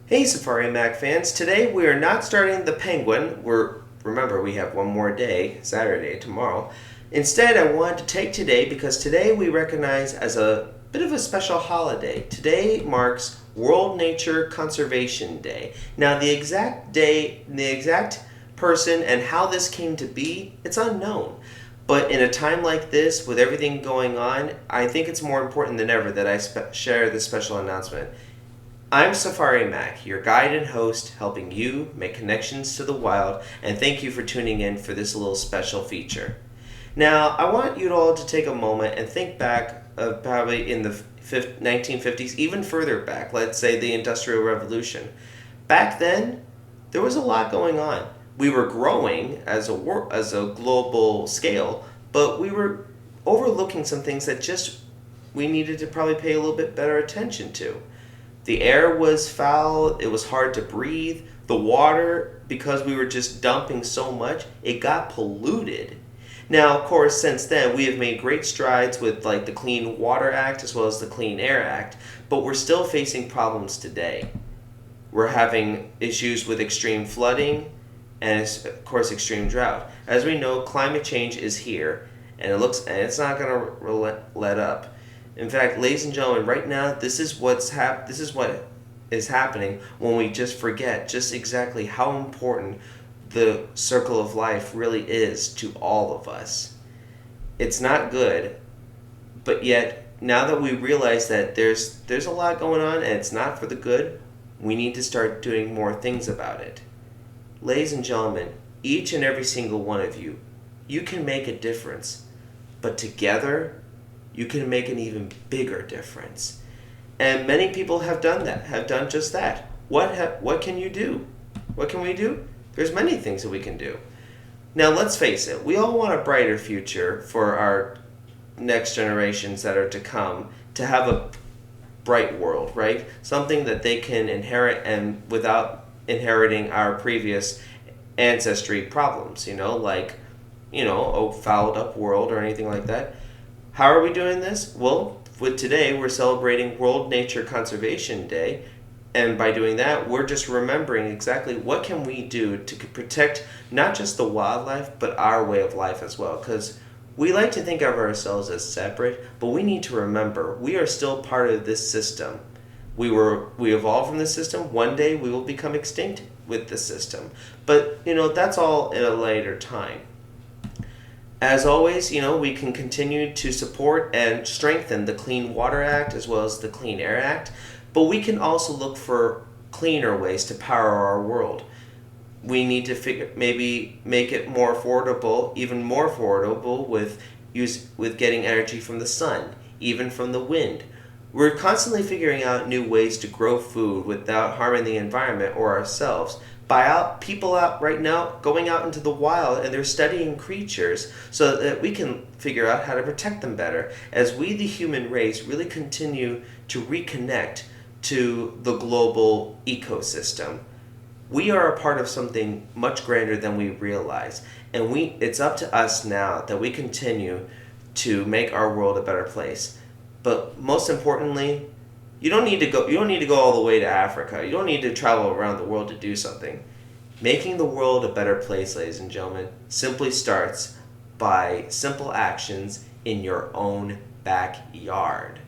Hey Safari Mac fans, today we are not starting the Penguin. Remember, we have one more day, Saturday, tomorrow. Instead, I wanted to take today because today we recognize as a bit of a special holiday. Today marks World Nature Conservation Day. Now, the exact day, the exact person, and how this came to be, it's unknown. But in a time like this, with everything going on, I think it's more important than ever that I share this special announcement. I'm Safari Mack, your guide and host, helping you make connections to the wild, and thank you for tuning in for this little special feature. Now, I want you all to take a moment and think back of probably in the 1950s, even further back, let's say the Industrial Revolution. Back then, there was a lot going on. We were growing as a global scale, but we were overlooking some things that just we needed to probably pay a little bit better attention to. The air was foul, it was hard to breathe. The water, because we were just dumping so much, it got polluted. Now, of course, since then, we have made great strides with like the Clean Water Act as well as the Clean Air Act, but we're still facing problems today. We're having issues with extreme flooding and, of course, extreme drought. As we know, climate change is here, and it's not going to let up. In fact, ladies and gentlemen, right now, this is what is happening when we just forget just exactly how important the circle of life really is to all of us. It's not good, but yet now that we realize that there's a lot going on and it's not for the good, we need to start doing more things about it. Ladies and gentlemen, each and every single one of you, you can make a difference, but together you can make an even bigger difference. And many people have done that, have done just that. What can you do? What can we do? There's many things that we can do. Now, let's face it, we all want a brighter future for our next generations that are to come, to have a bright world, right? Something that they can inherit and without inheriting our previous ancestry problems, like, a fouled up world or anything like that. How are we doing this? Well, with today, we're celebrating World Nature Conservation Day, and by doing that, we're just remembering exactly what can we do to protect not just the wildlife, but our way of life as well, because we like to think of ourselves as separate, but we need to remember we are still part of this system. We evolved from the system. One day we will become extinct with the system, but that's all at a later time. As always, we can continue to support and strengthen the Clean Water Act as well as the Clean Air Act, but we can also look for cleaner ways to power our world. We need to maybe make it more affordable, even more affordable with getting energy from the sun, even from the wind. We're constantly figuring out new ways to grow food without harming the environment or ourselves. People out right now going out into the wild and they're studying creatures so that we can figure out how to protect them better as we, the human race, really continue to reconnect to the global ecosystem. We are a part of something much grander than we realize, and it's up to us now that we continue to make our world a better place. But most importantly, you don't need to go all the way to Africa. You don't need to travel around the world to do something. Making the world a better place, ladies and gentlemen, simply starts by simple actions in your own backyard.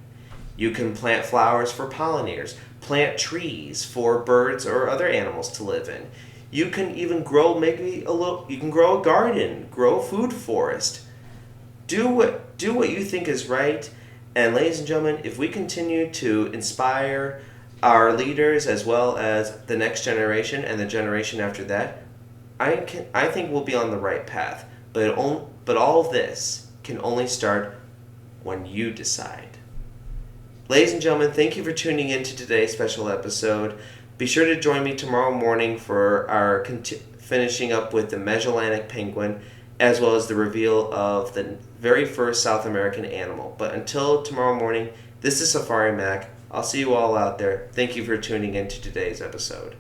You can plant flowers for pollinators, plant trees for birds or other animals to live in. You can even grow you can grow a garden, grow a food forest. Do what you think is right. And ladies and gentlemen, if we continue to inspire our leaders as well as the next generation and the generation after that, I think we'll be on the right path. But all of this can only start when you decide. Ladies and gentlemen, thank you for tuning in to today's special episode. Be sure to join me tomorrow morning for our finishing up with the Magellanic Penguin, as well as the reveal of the very first South American animal. But until tomorrow morning, this is Safari Mac. I'll see you all out there. Thank you for tuning in to today's episode.